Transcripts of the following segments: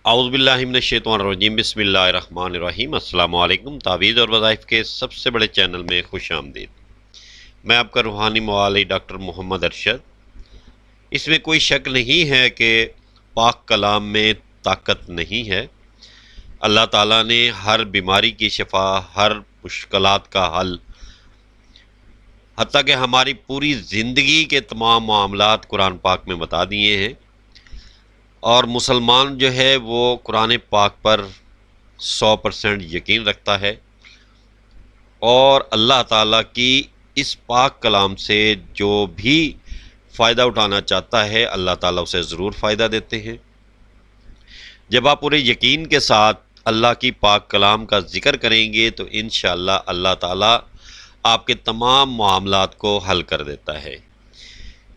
اعوذ باللہ من الشیطان الرجیم، بسم اللہ الرحمن الرحیم۔ السلام علیکم۔ تعویذ اور وظائف کے سب سے بڑے چینل میں خوش آمدید۔ میں آپ کا روحانی معالج ڈاکٹر محمد ارشد۔ اس میں کوئی شک نہیں ہے کہ پاک کلام میں طاقت نہیں ہے۔ اللہ تعالیٰ نے ہر بیماری کی شفا، ہر مشکلات کا حل، حتیٰ کہ ہماری پوری زندگی کے تمام معاملات قرآن پاک میں بتا دیے ہیں، اور مسلمان جو ہے وہ قرآن پاک پر 100% یقین رکھتا ہے، اور اللہ تعالیٰ کی اس پاک کلام سے جو بھی فائدہ اٹھانا چاہتا ہے اللہ تعالیٰ اسے ضرور فائدہ دیتے ہیں۔ جب آپ پورے یقین کے ساتھ اللہ کی پاک کلام کا ذکر کریں گے تو انشاءاللہ اللہ تعالیٰ آپ کے تمام معاملات کو حل کر دیتا ہے۔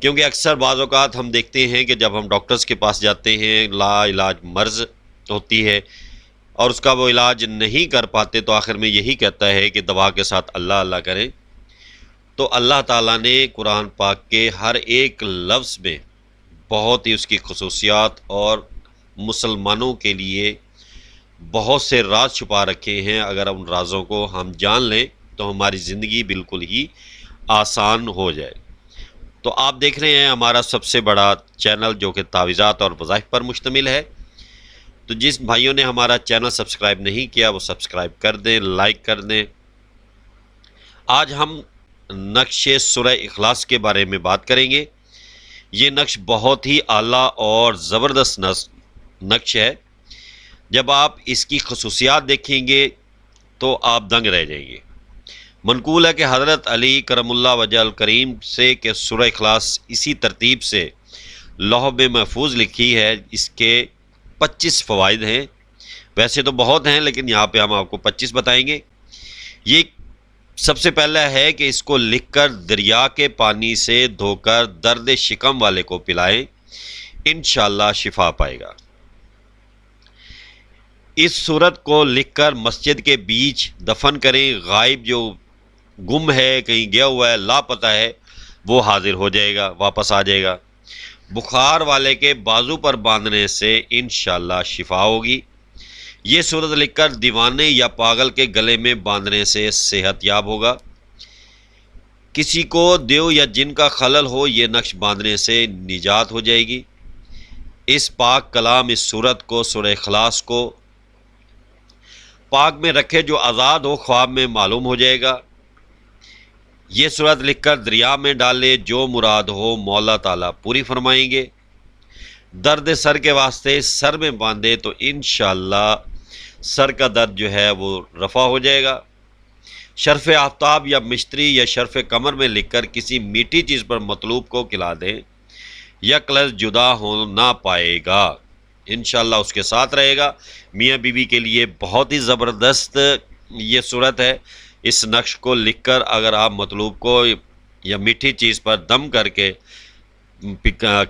کیونکہ اکثر بعض اوقات ہم دیکھتے ہیں کہ جب ہم ڈاکٹرز کے پاس جاتے ہیں، لا علاج مرض ہوتی ہے اور اس کا وہ علاج نہیں کر پاتے، تو آخر میں یہی کہتا ہے کہ دوا کے ساتھ اللہ اللہ کریں۔ تو اللہ تعالیٰ نے قرآن پاک کے ہر ایک لفظ میں بہت ہی اس کی خصوصیات اور مسلمانوں کے لیے بہت سے راز چھپا رکھے ہیں۔ اگر ان رازوں کو ہم جان لیں تو ہماری زندگی بالکل ہی آسان ہو جائے۔ تو آپ دیکھ رہے ہیں ہمارا سب سے بڑا چینل جو کہ تعویذات اور وظائف پر مشتمل ہے۔ تو جس بھائیوں نے ہمارا چینل سبسکرائب نہیں کیا وہ سبسکرائب کر دیں، لائک کر دیں۔ آج ہم نقش سورہ اخلاص کے بارے میں بات کریں گے۔ یہ نقش بہت ہی اعلیٰ اور زبردست نقش ہے۔ جب آپ اس کی خصوصیات دیکھیں گے تو آپ دنگ رہ جائیں گے۔ منقول ہے کہ حضرت علی کرم اللہ وجہ الکریم سے کہ سورہ اخلاص اسی ترتیب سے لوح محفوظ لکھی ہے۔ اس کے 25 فوائد ہیں، ویسے تو بہت ہیں لیکن یہاں پہ ہم آپ کو 25 بتائیں گے۔ یہ سب سے پہلا ہے کہ اس کو لکھ کر دریا کے پانی سے دھو کر درد شکم والے کو پلائیں، انشاءاللہ شفا پائے گا۔ اس صورت کو لکھ کر مسجد کے بیچ دفن کریں۔ غائب جو گم ہے، کہیں گیا ہوا ہے، لاپتہ ہے، وہ حاضر ہو جائے گا، واپس آ جائے گا۔ بخار والے کے بازو پر باندھنے سے انشاءاللہ شفا ہوگی۔ یہ صورت لکھ کر دیوانے یا پاگل کے گلے میں باندھنے سے صحت یاب ہوگا۔ کسی کو دیو یا جن کا خلل ہو، یہ نقش باندھنے سے نجات ہو جائے گی۔ اس پاک کلام اس صورت کو، سورہ اخلاص کو پاک میں رکھے، جو آزاد ہو خواب میں معلوم ہو جائے گا۔ یہ صورت لکھ کر دریا میں ڈالے، جو مراد ہو مولا تعالیٰ پوری فرمائیں گے۔ درد سر کے واسطے سر میں باندھے تو انشاءاللہ سر کا درد جو ہے وہ رفع ہو جائے گا۔ شرف آفتاب یا مشتری یا شرف کمر میں لکھ کر کسی میٹھی چیز پر مطلوب کو کھلا دیں، یا قلض جدا ہو نہ پائے گا، انشاءاللہ اس کے ساتھ رہے گا۔ میاں بیوی کے لیے بہت ہی زبردست یہ صورت ہے۔ اس نقش کو لکھ کر اگر آپ مطلوب کو یا میٹھی چیز پر دم کر کے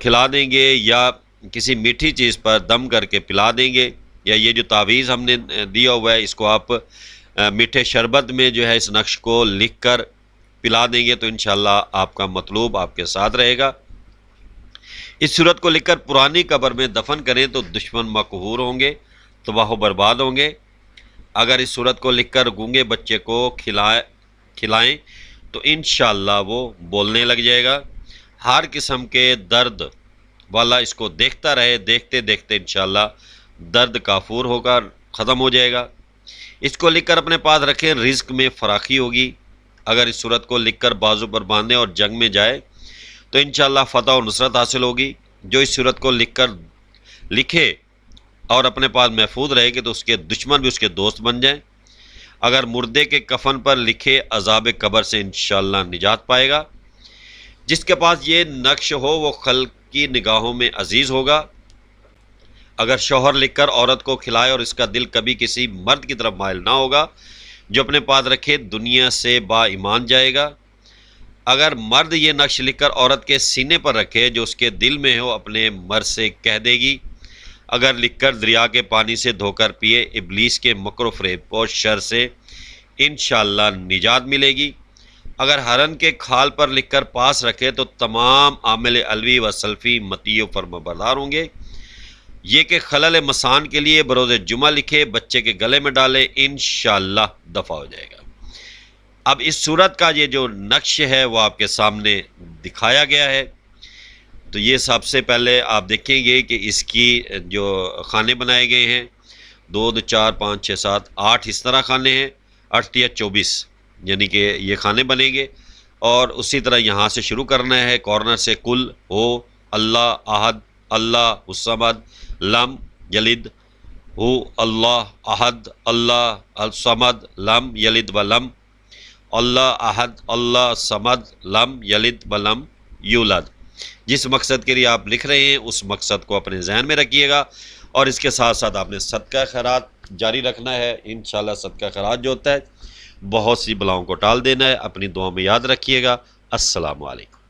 کھلا دیں گے، یا کسی میٹھی چیز پر دم کر کے پلا دیں گے، یا یہ جو تعویذ ہم نے دیا ہوا ہے اس کو آپ میٹھے شربت میں جو ہے اس نقش کو لکھ کر پلا دیں گے تو انشاءاللہ آپ کا مطلوب آپ کے ساتھ رہے گا۔ اس صورت کو لکھ کر پرانی قبر میں دفن کریں تو دشمن مقہور ہوں گے، تباہ و برباد ہوں گے۔ اگر اس صورت کو لکھ کر گونگے بچے کو کھلائیں تو انشاءاللہ وہ بولنے لگ جائے گا۔ ہر قسم کے درد والا اس کو دیکھتا رہے، دیکھتے دیکھتے انشاءاللہ درد کافور ہوگا، ختم ہو جائے گا۔ اس کو لکھ کر اپنے پاس رکھیں، رزق میں فراخی ہوگی۔ اگر اس صورت کو لکھ کر بازو پر باندھیں اور جنگ میں جائے تو انشاءاللہ فتح و نصرت حاصل ہوگی۔ جو اس صورت کو لکھے اور اپنے پاس محفوظ رہے گی تو اس کے دشمن بھی اس کے دوست بن جائیں۔ اگر مردے کے کفن پر لکھے عذاب قبر سے انشاءاللہ نجات پائے گا۔ جس کے پاس یہ نقش ہو وہ خلق کی نگاہوں میں عزیز ہوگا۔ اگر شوہر لکھ کر عورت کو کھلائے اور اس کا دل کبھی کسی مرد کی طرف مائل نہ ہوگا، جو اپنے پاس رکھے دنیا سے با ایمان جائے گا۔ اگر مرد یہ نقش لکھ کر عورت کے سینے پر رکھے، جو اس کے دل میں ہو اپنے مرد سے کہہ دے گی۔ اگر لکھ کر دریا کے پانی سے دھو کر پیے، ابلیس کے مکر و فریب اور شر سے انشاءاللہ نجات ملے گی۔ اگر ہرن کے کھال پر لکھ کر پاس رکھے تو تمام عامل علوی و سلفی مطیع و فرمانبردار ہوں گے۔ یہ کہ خلل مسان کے لیے بروز جمعہ لکھے، بچے کے گلے میں ڈالے، انشاءاللہ دفع ہو جائے گا۔ اب اس صورت کا یہ جو نقش ہے وہ آپ کے سامنے دکھایا گیا ہے۔ تو یہ سب سے پہلے آپ دیکھیں گے کہ اس کی جو خانے بنائے گئے ہیں 2 2 4 5 6 7 8 اس طرح خانے ہیں، 8 یا 24 یعنی کہ یہ خانے بنیں گے۔ اور اسی طرح یہاں سے شروع کرنا ہے کارنر سے، کل ہو اللہ احد اللہ الصمد لم یلد ہو اللہ احد اللہ الصمد لم یلد ولم اللہ احد اللہ الصمد لم یلد ولم یولد۔ جس مقصد کے لیے آپ لکھ رہے ہیں اس مقصد کو اپنے ذہن میں رکھیے گا، اور اس کے ساتھ ساتھ آپ نے صدقہ خیرات جاری رکھنا ہے۔ انشاءاللہ صدقہ خیرات جو ہوتا ہے بہت سی بلاؤں کو ٹال دینا ہے۔ اپنی دعاؤں میں یاد رکھیے گا۔ السلام علیکم۔